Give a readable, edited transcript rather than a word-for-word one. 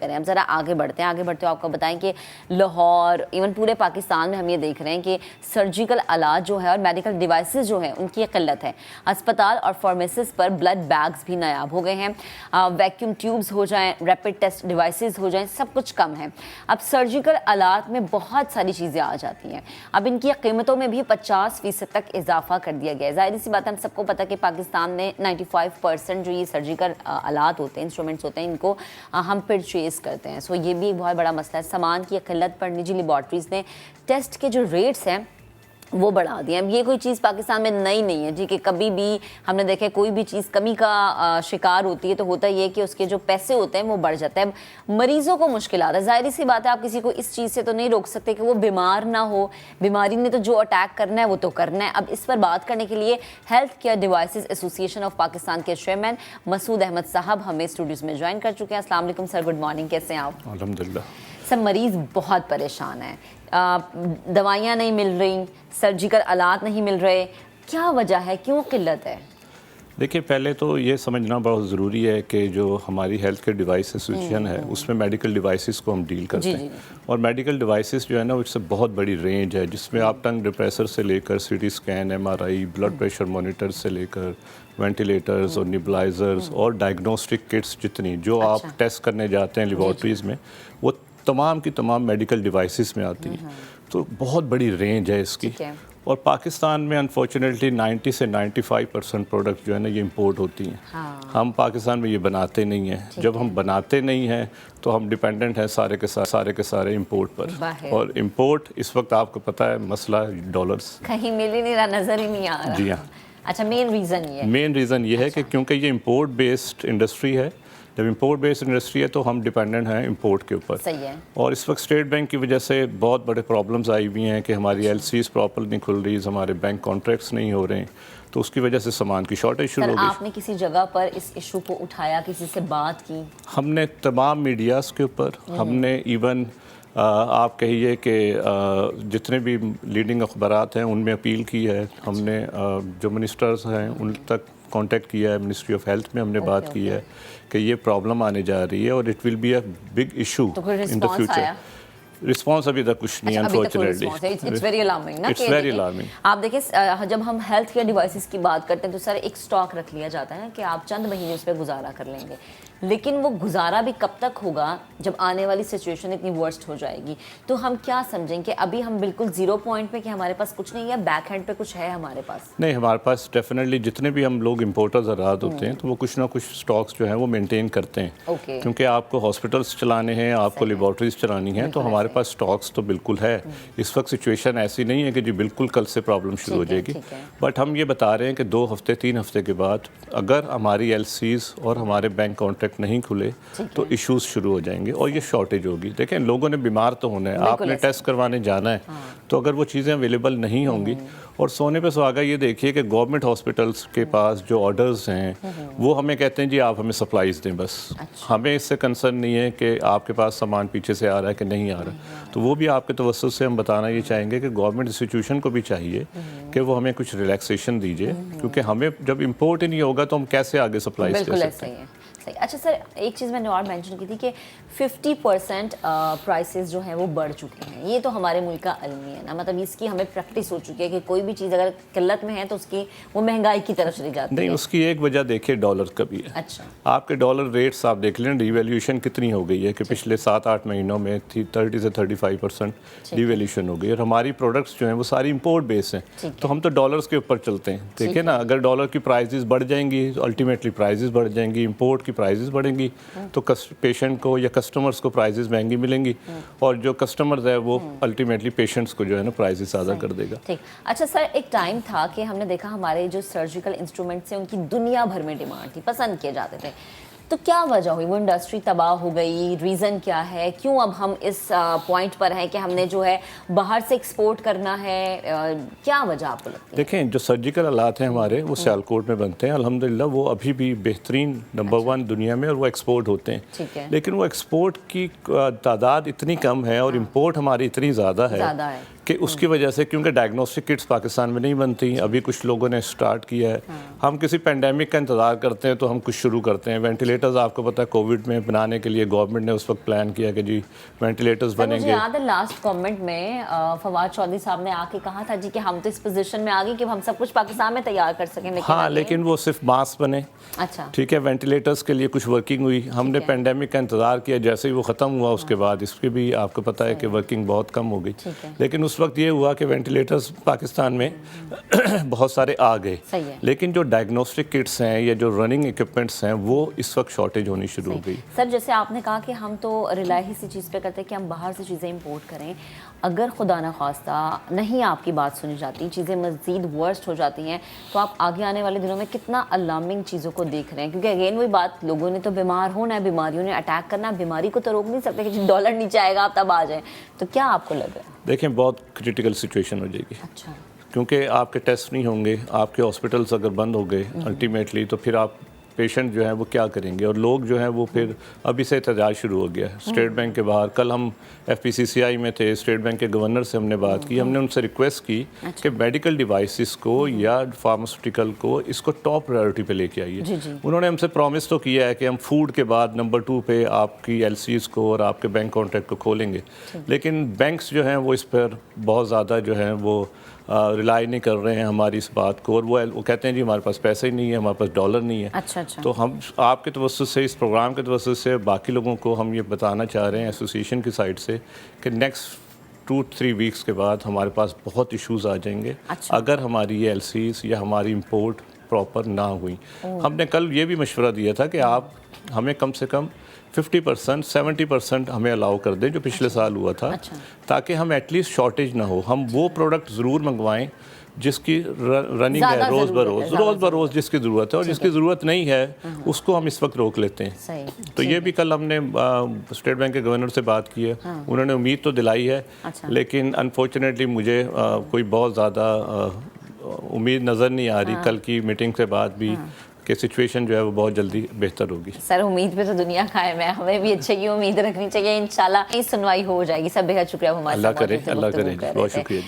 کریں. اب ذرا آگے بڑھتے ہوئے آپ کو بتائیں کہ لاہور ایون پورے پاکستان میں ہم یہ دیکھ رہے ہیں کہ سرجیکل آلات جو ہے اور میڈیکل ڈیوائسز جو ہیں ان کی قلت ہے. اسپتال اور فارمیسز پر بلڈ بیگز بھی نایاب ہو گئے ہیں, ویکیوم ٹیوبز ہو جائیں, ریپڈ ٹیسٹ ڈیوائسز ہو جائیں, سب کچھ کم ہے. اب سرجیکل آلات میں بہت ساری چیزیں آ جاتی ہیں. اب ان کی قیمتوں میں بھی 50% تک اضافہ کر دیا گیا ہے. ظاہر سی بات ہے, ہم سب کو پتہ کہ پاکستان میں 95% جو یہ سرجیکل آلات ہوتے ہیں, انسٹرومنٹس ہوتے ہیں, ان کو ہم پرچیز کرتے ہیں. سو یہ بھی ایک بہت بڑا مسئلہ ہے. سامان کی قلت پر نجی لیبارٹریز نے ٹیسٹ کے جو ریٹس ہیں وہ بڑھا دیے. اب یہ کوئی چیز پاکستان میں نئی نہیں ہے جی, کہ کبھی بھی ہم نے دیکھا کوئی بھی چیز کمی کا شکار ہوتی ہے تو ہوتا یہ کہ اس کے جو پیسے ہوتے ہیں وہ بڑھ جاتے ہیں. اب مریضوں کو مشکلات ہے, ظاہر سی بات ہے, آپ کسی کو اس چیز سے تو نہیں روک سکتے کہ وہ بیمار نہ ہو. بیماری نے تو جو اٹیک کرنا ہے وہ تو کرنا ہے. اب اس پر بات کرنے کے لیے ہیلتھ کیئر ڈیوائسز ایسوسی ایشن آف پاکستان کے چیئرمین مسعود احمد صاحب ہمیں اسٹوڈیوز میں جوائن کر چکے ہیں. السلام علیکم سر, گڈ مارننگ, کیسے ہیں آپ؟ الحمدللہ. سر مریض بہت پریشان ہیں, دوائیاں نہیں مل رہی, سرجیکل آلات نہیں مل رہے, کیا وجہ ہے, کیوں قلت ہے؟ دیکھیے, پہلے تو یہ سمجھنا بہت ضروری ہے کہ جو ہماری ہیلتھ کیئر ڈیوائس ایسوسیشن ہے اس میں میڈیکل ڈیوائسز کو ہم ڈیل کرتے ہیں. اور میڈیکل ڈیوائسز جو ہے نا, اس سے بہت بڑی رینج ہے, جس میں آپ ٹنگ ڈپریسر سے لے کر C T scan, M R I, blood pressure monitor سے لے کر وینٹیلیٹرز اور نیبلائزرز اور ڈائگنوسٹک کٹس جتنی جو آپ ٹیسٹ کرنے جاتے ہیں لیبارٹریز میں, وہ تمام کی تمام میڈیکل ڈیوائسز میں آتی ہیں. تو بہت بڑی رینج ہے اس کی. اور پاکستان میں انفارچونیٹلی 90 سے 95% پروڈکٹ جو ہے نا یہ امپورٹ ہوتی ہیں. ہم پاکستان میں یہ بناتے نہیں ہیں. جب ہم بناتے نہیں ہیں تو ہم ڈیپینڈنٹ ہیں سارے کے سارے امپورٹ پر. اور امپورٹ اس وقت آپ کو پتہ ہے مسئلہ ڈالرز, کہیں مل ہی نہیں رہا, نظر ہی نہیں آ رہا. جی ہاں. اچھا, مین ریزن یہ ہے کہ کیونکہ یہ امپورٹ بیسڈ انڈسٹری ہے. جب امپورٹ بیسڈ انڈسٹری ہے تو ہم ڈیپینڈنٹ ہیں امپورٹ کے اوپر. صحیح ہے. اور اس وقت اسٹیٹ بینک کی وجہ سے بہت بڑے پرابلمز آئی ہوئی ہیں کہ ہماری ایل سیز پراپر نہیں کھل رہی, ہمارے بینک کانٹریکٹس نہیں ہو رہے ہیں, تو اس کی وجہ سے سامان کی شارٹیج شروع ہو گئی. آپ نے کسی جگہ پر اس ایشو کو اٹھایا, کسی سے بات کی؟ ہم نے تمام میڈیاز کے اوپر, ہم نے ایون آپ کہیے کہ جتنے بھی لیڈنگ اخبارات ہیں ان میں اپیل کی ہے. ہم نے جو منسٹرز ہیں ان تک کانٹیکٹ کیا ہے, منسٹری آف ہیلتھ میں ہم نے بات کی ہے کہ یہ پرابلم آنے جا رہی ہے اور it will be a big issue in the future. Response ابھی تک کچھ نہیں, انفارچونیٹلی. اٹس ویری الارمنگ نا. It's very alarming. آپ دیکھیں, جب ہم ہیلتھ کیئر ڈیوائسز کی بات کرتے ہیں تو سر ایک سٹاک رکھ لیا جاتا ہے کہ آپ چند مہینے اس پہ گزارا کر لیں گے, لیکن وہ گزارا بھی کب تک ہوگا جب آنے والی سچویشن اتنی ورسٹ ہو جائے گی. تو ہم کیا سمجھیں کہ ابھی ہم بالکل زیرو پوائنٹ پہ کہ ہمارے پاس کچھ نہیں ہے, بیک ہینڈ پہ کچھ ہے ہمارے پاس؟ نہیں, ہمارے پاس ڈیفینیٹلی جتنے بھی ہم لوگ امپورٹرز حضرات ہوتے ہیں تو وہ کچھ نہ کچھ سٹاکس جو ہیں وہ مینٹین کرتے ہیں, کیونکہ آپ کو ہاسپٹلس چلانے ہیں, آپ کو لیبارٹریز چلانی ہیں, تو ہمارے پاس سٹاکس تو بالکل ہے. اس وقت سچویشن ایسی نہیں ہے کہ جی بالکل کل سے پرابلم شروع ہو جائے گی, بٹ ہم یہ بتا رہے ہیں کہ 2 ہفتے 3 ہفتے کے بعد اگر ہماری ایل سیز اور ہمارے بینک کانٹریکٹ نہیں کھلے تو ایشوز شروع ہو جائیں گے اور یہ شارٹیج ہوگی. دیکھیں, لوگوں نے بیمار تو ہونا ہے, آپ نے ٹیسٹ کروانے جانا ہے, تو اگر وہ چیزیں اویلیبل نہیں ہوں گی, اور سونے پہ سہاگا یہ دیکھیے کہ گورنمنٹ ہاسپٹلس کے پاس جو آرڈرز ہیں وہ ہمیں کہتے ہیں جی آپ ہمیں سپلائیز دیں بس. ہمیں اس سے کنسرن نہیں ہے کہ آپ کے پاس سامان پیچھے سے آ رہا ہے کہ نہیں آ رہا. تو وہ بھی آپ کے توسط سے ہم بتانا یہ چاہیں گے کہ گورنمنٹ انسٹیٹیوشن کو بھی چاہیے کہ وہ ہمیں کچھ ریلیکسیشن دیجیے, کیونکہ ہمیں جب امپورٹ ہی نہیں ہوگا تو ہم کیسے آگے سپلائیز کر سکتے ہیں. اچھا سر, ایک چیز میں نے اور مینشن کی تھی کہ 50% پرائسز جو ہیں وہ بڑھ چکے ہیں. یہ تو ہمارے ملک کا المی ہے نا, مطلب اس کی ہمیں پریکٹس ہو چکی ہے کہ کوئی بھی چیز اگر قلت میں ہے تو اس کی وہ مہنگائی کی طرف چلی جاتی ہے. نہیں, اس کی ایک وجہ دیکھیے ڈالر کا بھی ہے. اچھا, آپ کے ڈالر ریٹس آپ دیکھ لیں, ڈی ویلیوشن کتنی ہو گئی ہے کہ پچھلے 7-8 مہینوں میں 30 سے 35% ڈی ویلیوشن ہو گئی, اور ہماری پروڈکٹس جو ہیں وہ ساری امپورٹ بیس ہیں, تو ہم تو ڈالرز کے اوپر چلتے ہیں. دیکھیں نا, اگر ڈالر کی پرائزز بڑھ جائیں گی الٹیمیٹلی پرائزز بڑھ جائیں گی, امپورٹ کی پرائزز بڑھیں گی تو پیشنٹ کو یا کسٹمرز کو پرائزز مہنگی ملیں گی, اور جو کسٹمرز ہے وہ الٹیمیٹلی پیشنٹس کو جو ہے نا پرائزز زیادہ کر دے گا. ٹھیک. اچھا سر, ایک ٹائم تھا کہ ہم نے دیکھا ہمارے جو سرجیکل انسٹرومنٹس ہیں ان کی دنیا بھر میں ڈیمانڈ تھی, پسند کیے جاتے تھے, تو کیا وجہ ہوئی, وہ انڈسٹری تباہ ہو گئی, ریزن کیا ہے, کیوں اب ہم اس پوائنٹ پر ہیں کہ ہم نے جو ہے باہر سے ایکسپورٹ کرنا ہے, کیا وجہ آپ کو لگتی ہے؟ دیکھیں, جو سرجیکل آلات ہیں ہمارے وہ سیالکوٹ میں بنتے ہیں, الحمدللہ وہ ابھی بھی بہترین نمبر 1 دنیا میں, اور وہ ایکسپورٹ ہوتے ہیں. لیکن وہ ایکسپورٹ کی تعداد اتنی کم ہے اور امپورٹ ہماری اتنی زیادہ ہے کہ اس کی وجہ سے کیونکہ ڈائگنوسٹک کٹس پاکستان میں نہیں بنتی، ابھی کچھ لوگوں نے سٹارٹ کیا ہے. ہم کسی پینڈیمک کا انتظار کرتے ہیں تو ہم کچھ شروع کرتے ہیں. وینٹیلیٹرز آپ کو پتہ ہے کووڈ میں بنانے کے لیے گورنمنٹ نے اس وقت پلان کیا کہ جی وینٹیلیٹرز بنیں گے. مجھے یاد ہے لاسٹ گورنمنٹ میں فواد چودھری صاحب نے آ کے کہا تھا جی کہ ہم تو اس پوزیشن میں آ گئے کہ ہم سب کچھ پاکستان میں تیار کر سکیں. ہاں لیکن وہ صرف ماسک بنے. اچھا ٹھیک ہے، وینٹیلیٹرز کے لیے کچھ ورکنگ ہوئی. ہم نے پینڈیمک کا انتظار کیا، جیسے ہی وہ ختم ہوا اس کے بعد اس کی بھی آپ کو پتہ ہے کہ ورکنگ بہت کم ہو گئی. لیکن اس وقت یہ ہوا کہ وینٹیلیٹرز پاکستان میں بہت سارے آ گئے، لیکن جو ڈائگنوسٹک کٹس ہیں یا جو رننگ ایکوپمنٹس ہیں وہ اس وقت شارٹیج ہونی شروع ہو گئی. سر جیسے آپ نے کہا کہ ہم تو ریلائی ہی سی چیز پہ کرتے ہیں کہ ہم باہر سے چیزیں امپورٹ کریں. اگر خدا نخواستہ نہیں آپ کی بات سنی جاتی، چیزیں مزید ورسٹ ہو جاتی ہیں، تو آپ آگے آنے والے دنوں میں کتنا الارمنگ چیزوں کو دیکھ رہے ہیں؟ کیونکہ اگین وہی بات، لوگوں نے تو بیمار ہونا ہے، بیماریوں نے اٹیک کرنا ہے، بیماری کو تو روک نہیں سکتے کہ ڈالر نیچے آئے گا آپ تب آ جائیں. تو کیا آپ کو لگ رہا ہے؟ دیکھیں بہت کریٹیکل سچویشن ہو جائے گی. اچھا. کیونکہ آپ کے ٹیسٹ نہیں ہوں گے، آپ کے ہاسپٹلس اگر بند ہو گئے الٹیمیٹلی، تو پھر آپ پیشنٹ جو ہیں وہ کیا کریں گے؟ اور لوگ جو ہیں وہ پھر ابھی سے احتجاج شروع ہو گیا ہے اسٹیٹ بینک کے باہر. کل ہم FPCCI میں تھے، اسٹیٹ بینک کے گورنر سے ہم نے بات کی. ہم نے ان سے ریکویسٹ کی کہ میڈیکل ڈیوائسز کو یا فارماسیوٹیکل کو اس کو ٹاپ پرائیورٹی پہ لے کے آئیے. انہوں نے ہم سے پرومس تو کیا ہے کہ ہم فوڈ کے بعد نمبر 2 پہ آپ کی LCs کو اور آپ کے بینک کانٹیکٹ کو کھولیں گے. لیکن بینکس جو ہیں وہ اس پر بہت زیادہ جو ہیں وہ ریلائی نہیں کر رہے ہیں ہماری اس بات کو، اور وہ کہتے ہیں جی ہمارے پاس پیسے ہی نہیں ہے، ہمارے پاس ڈالر نہیں ہے. اچھا. تو ہم آپ کے توسط سے، اس پروگرام کے توسط سے باقی لوگوں کو ہم یہ بتانا چاہ رہے ہیں ایسوسیشن کی سائڈ سے کہ نیکسٹ 2-3 ویکس کے بعد ہمارے پاس بہت ایشوز آ جائیں گے اگر ہماری یہ LCs یا ہماری امپورٹ پراپر نہ ہوئی. ہم نے کل یہ بھی مشورہ دیا تھا کہ آپ ہمیں کم سے کم 50%, 70% ہمیں الاؤ کر دیں جو پچھلے سال ہوا تھا، تاکہ ہم ایٹ لیسٹ شارٹیج نہ ہو. ہم وہ پروڈکٹ ضرور منگوائیں جس کی رننگ ہے روز بروز جس کی ضرورت ہے، اور جس کی ضرورت نہیں ہے اس کو ہم اس وقت روک لیتے ہیں. تو یہ بھی کل ہم نے اسٹیٹ بینک کے گورنر سے بات کی ہے. انہوں نے امید تو دلائی ہے، لیکن انفارچونیٹلی مجھے کوئی بہت زیادہ امید نظر نہیں آ رہی کل کی میٹنگ کے بعد بھی کہ سچویشن جو ہے وہ بہت جلدی بہتر ہوگی. سر امید پہ تو دنیا قائم ہے، ہمیں بھی اچھے کی امید رکھنی چاہیے. انشاءاللہ یہ سنوائی ہو جائے گی. سب بہت شکریہ ہمارے ساتھ. اللہ کرے. بہت شکریہ.